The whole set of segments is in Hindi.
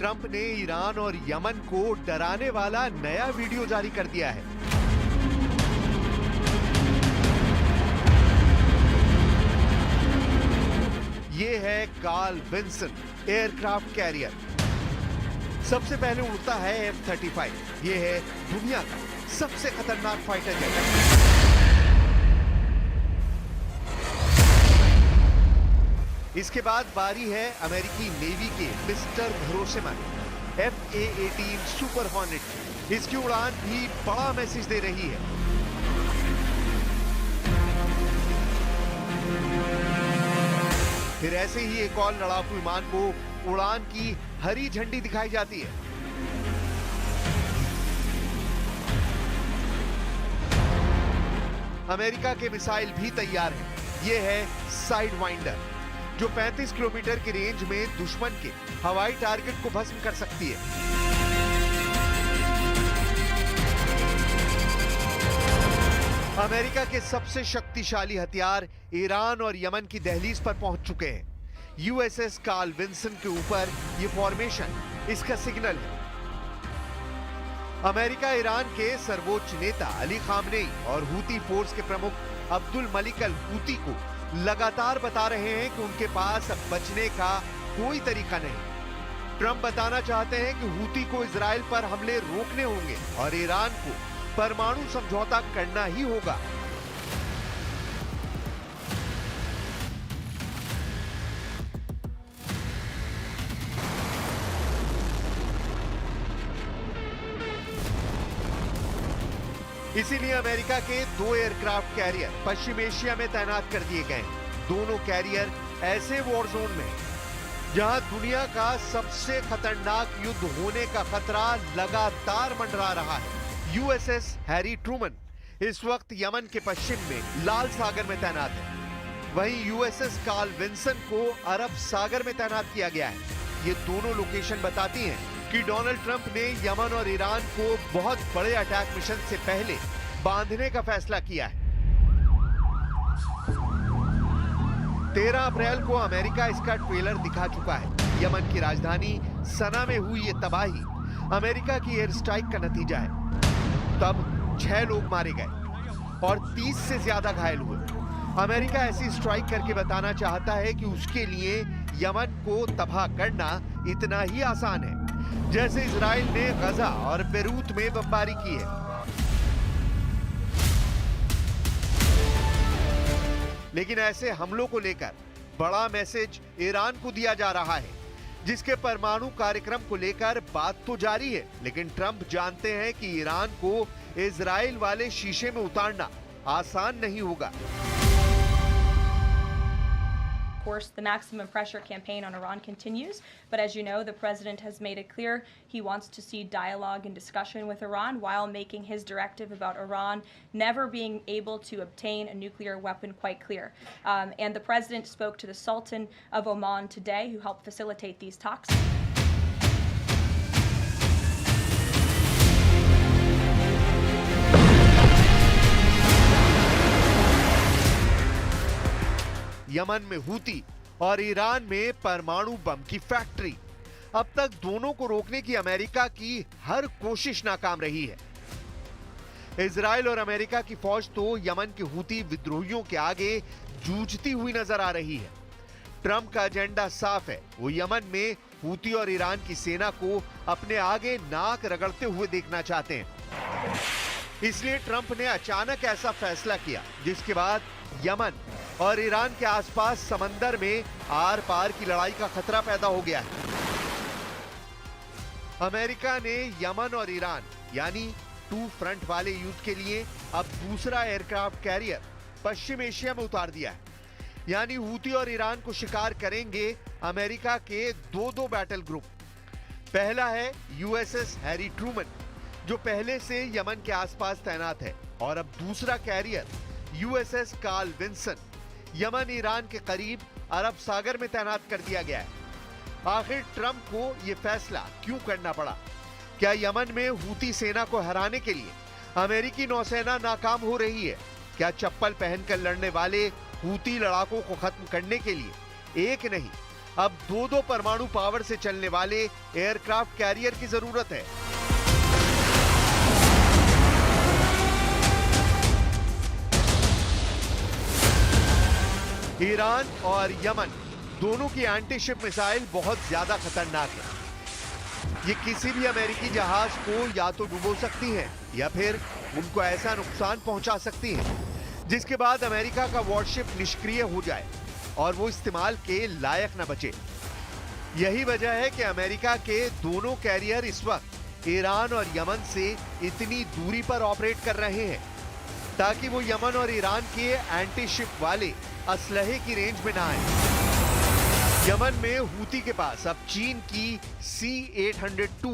ट्रंप ने ईरान और यमन को डराने वाला नया वीडियो जारी कर दिया है। ये है कार्ल विंसन एयरक्राफ्ट कैरियर। सबसे पहले उड़ता है F-35। ये है दुनिया का सबसे खतरनाक फाइटर जेट। इसके बाद बारी है अमेरिकी नेवी के मिस्टर भरोसेमंद F-A-18 सुपर हॉर्नेट। इसकी उड़ान भी बड़ा मैसेज दे रही है। फिर ऐसे ही एक और लड़ाकू विमान को उड़ान की हरी झंडी दिखाई जाती है। अमेरिका के मिसाइल भी तैयार है। यह है साइड वाइंडर, जो 35 किलोमीटर की रेंज में दुश्मन के हवाई टारगेट को भस्म कर सकती है। अमेरिका के सबसे शक्तिशाली हथियार ईरान और यमन की दहलीज पर पहुंच चुके हैं। यूएसएस कार्ल विंसन के ऊपर यह फॉर्मेशन इसका सिग्नल है। अमेरिका ईरान के सर्वोच्च नेता अली खामनेई और हूती फोर्स के प्रमुख अब्दुल मलिक अल हूती को लगातार बता रहे हैं कि उनके पास अब बचने का कोई तरीका नहीं। ट्रंप बताना चाहते हैं कि हूती को इजराइल पर हमले रोकने होंगे और ईरान को परमाणु समझौता करना ही होगा। इसीलिए अमेरिका के 2 एयरक्राफ्ट कैरियर पश्चिम एशिया में तैनात कर दिए गए। दोनों कैरियर ऐसे वॉर जोन में जहां दुनिया का सबसे खतरनाक युद्ध होने का खतरा लगातार मंडरा रहा है। यूएसएस हैरी ट्रूमन इस वक्त यमन के पश्चिम में लाल सागर में तैनात है। वहीं यूएसएस कार्ल विंसन को अरब सागर में तैनात किया गया है। ये दोनों लोकेशन बताती हैं कि डोनाल्ड ट्रंप ने यमन और ईरान को बहुत बड़े अटैक मिशन से पहले बांधने का फैसला किया है। 13 अप्रैल को अमेरिका इसका ट्रेलर दिखा चुका है। यमन की राजधानी सना में हुई ये तबाही अमेरिका की एयर स्ट्राइक का नतीजा है। तब 6 लोग मारे गए और 30 से ज्यादा घायल हुए। अमेरिका ऐसी स्ट्राइक करके बताना चाहता है कि उसके लिए यमन को तबाह करना इतना ही आसान है जैसे इजराइल ने गजा और बेरूत में बमबारी की है। लेकिन ऐसे हमलों को लेकर बड़ा मैसेज ईरान को दिया जा रहा है, जिसके परमाणु कार्यक्रम को लेकर बात तो जारी है, लेकिन ट्रंप जानते हैं कि ईरान को इजराइल वाले शीशे में उतारना आसान नहीं होगा। Of course, the maximum pressure campaign on Iran continues, but as you know, the president has made it clear he wants to see dialogue and discussion with Iran while making his directive about Iran never being able to obtain a nuclear weapon quite clear. And the president spoke to the Sultan of Oman today, who helped facilitate these talks. Yemen में हूती और ईरान में परमाणु बम की फैक्ट्री। अब तक दोनों को रोकने की अमेरिका की हर कोशिश नाकाम रही है। इजराइल और अमेरिका की फौज तो यमन के हूती विद्रोहियों के आगे जूझती हुई नजर आ रही है। ट्रंप का एजेंडा साफ है, वो यमन में हूती और ईरान की सेना को अपने आगे नाक रगड़ते हुए देखना चाहते हैं। इसलिए ट्रंप ने अचानक ऐसा फैसला किया जिसके बाद यमन और ईरान के आसपास समंदर में आर पार की लड़ाई का खतरा पैदा हो गया है। अमेरिका ने यमन और ईरान यानी 2 फ्रंट वाले युद्ध के लिए अब दूसरा एयरक्राफ्ट कैरियर पश्चिम एशिया में उतार दिया है। यानी हूती और ईरान को शिकार करेंगे अमेरिका के 2 बैटल ग्रुप। पहला है यूएसएस हैरी ट्रूमन, जो पहले से यमन के आसपास तैनात है, और अब दूसरा carrier USS Carl Vinson Yemen Iran के करीब अरब सागर में तैनात कर दिया गया है। आखिर ट्रंप को यह फैसला क्यों करना पड़ा? क्या यमन में हूती सेना को हराने के लिए अमेरिकी नौसेना नाकाम हो रही है? क्या चप्पल पहनकर लड़ने वाले हूती लड़ाकों को खत्म करने के लिए एक नहीं अब 2-2 परमाणु पावर से चलने वाले एयरक्राफ्ट कैरियर की जरूरत है। ईरान और यमन दोनों की एंटी शिप मिसाइल बहुत ज्यादा खतरनाक है। ये किसी भी अमेरिकी जहाज को या तो डुबो सकती हैं या फिर उनको ऐसा नुकसान पहुंचा सकती हैं जिसके बाद अमेरिका का वॉरशिप निष्क्रिय हो जाए और वो इस्तेमाल के लायक न बचे। यही वजह है कि अमेरिका के दोनों कैरियर इस वक्त ईरान और यमन से इतनी दूरी पर ऑपरेट कर रहे हैं ताकि वो यमन और ईरान के एंटी शिप वाले असलहे की रेंज में ना आए। यमन में हूती के पास अब चीन की C-802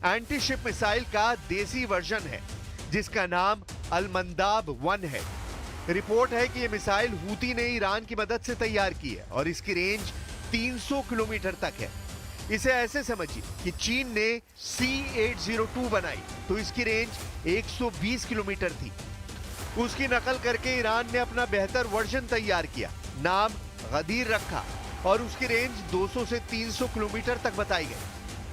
एंटी शिप मिसाइल का देसी वर्जन है जिसका नाम अलमंदाब 1 है। रिपोर्ट है कि यह मिसाइल हूती ने ईरान की मदद से तैयार की है और इसकी रेंज 300 किलोमीटर तक है। इसे ऐसे समझिए कि चीन ने C-802 बनाई तो इसकी रेंज 120 किलोमीटर थी। उसकी नकल करके ईरान ने अपना बेहतर वर्जन तैयार किया, नाम गदीर रखा और उसकी रेंज 200 से 300 किलोमीटर तक बताई गई।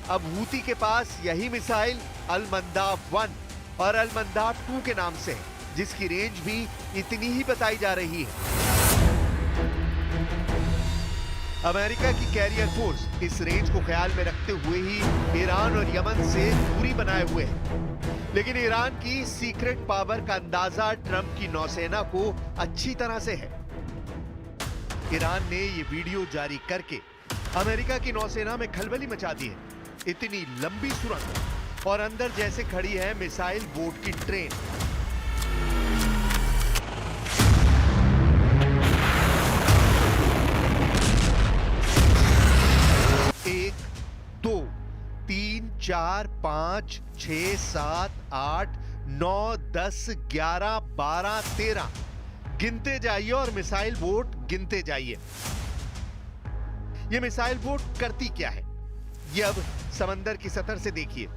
अब हूती के पास यही मिसाइल अलमंदाब 1 और अलमंदाब 2 के नाम से है जिसकी रेंज भी इतनी ही बताई जा रही है। अमेरिका की कैरियर फोर्स इस रेंज को ख्याल में रखते हुए ही ईरान और यमन से दूरी बनाए हुए है। लेकिन ईरान की सीक्रेट पावर का अंदाजा ट्रंप की नौसेना को अच्छी तरह से है। ईरान ने ये वीडियो जारी करके अमेरिका की नौसेना में खलबली मचा दी है। इतनी लंबी सुरंग और अंदर जैसे खड़ी है मिसाइल बोट की ट्रेन। एक, दो, 3, 4, 5, 6, 7, 8, 9, 10, 11, 12, 13 गिनते जाइए और मिसाइल बोट गिनते जाइए। ये मिसाइल बोट करती क्या है ये अब समंदर की सतह से देखिए।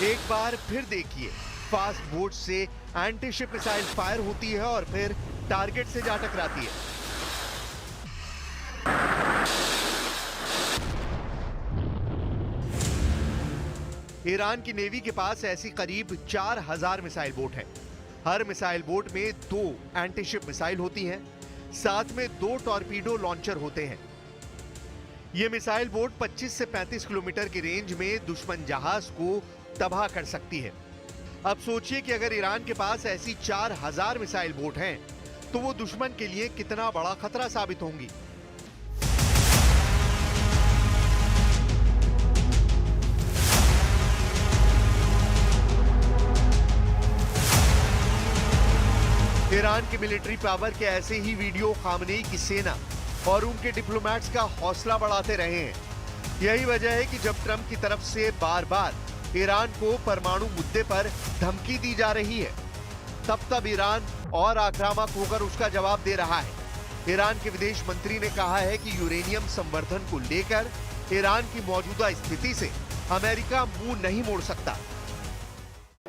एक बार फिर देखिए, फास्ट बोट से एंटी शिप मिसाइल फायर होती है और फिर टारगेट से जा टकराती है। ईरान की नेवी के पास ऐसी करीब 4000 मिसाइल बोट हैं। हर मिसाइल बोट में 2 एंटी शिप मिसाइल होती हैं, साथ में 2 टॉर्पीडो लॉन्चर होते हैं। ये मिसाइल बोट 25 से 35 किलोमीटर की रेंज में दुश्मन जहाज को तबाह कर सकती है। अब सोचिए कि अगर ईरान के पास ऐसी 4000 मिसाइल बोट हैं तो वो दुश्मन के लिए कितना बड़ा खतरा साबित होंगी। ईरान की मिलिट्री पावर के ऐसे ही वीडियो खामनेई की सेना और उनके डिप्लोमेट्स का हौसला बढ़ाते रहे हैं। यही वजह है कि जब ट्रंप की तरफ से बार बार ईरान को परमाणु मुद्दे पर धमकी दी जा रही है, तब ईरान और आक्रामक होकर उसका जवाब दे रहा है। ईरान के विदेश मंत्री ने कहा है कि यूरेनियम संवर्धन को लेकर ईरान की मौजूदा स्थिति से अमेरिका मुंह नहीं मोड़ सकता।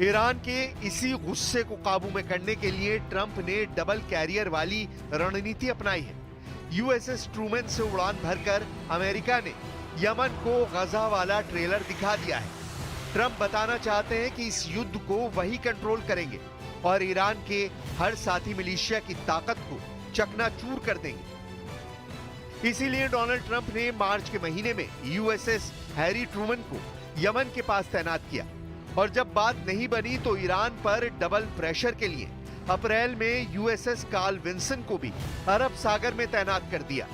ईरान के इसी गुस्से को काबू में करने के लिए ट्रंप ने डबल कैरियर वाली रणनीति अपनाई है। यूएसएस ट्रूमैन से उड़ान भरकर अमेरिका ने यमन को गजा वाला ट्रेलर दिखा दिया है। ट्रंप बताना चाहते हैं कि इस युद्ध को वही कंट्रोल करेंगे और ईरान के हर साथी मिलिशिया की ताकत को चकनाचूर कर देंगे। इसीलिए डोनाल्ड ट्रंप ने मार्च के महीने में यूएसएस हैरी ट्रूमैन को यमन के पास तैनात किया और जब बात नहीं बनी तो ईरान पर डबल प्रेशर के लिए अप्रैल में यूएसएस कार्ल विल्सन को भी अरब सागर में तैनात कर दिया।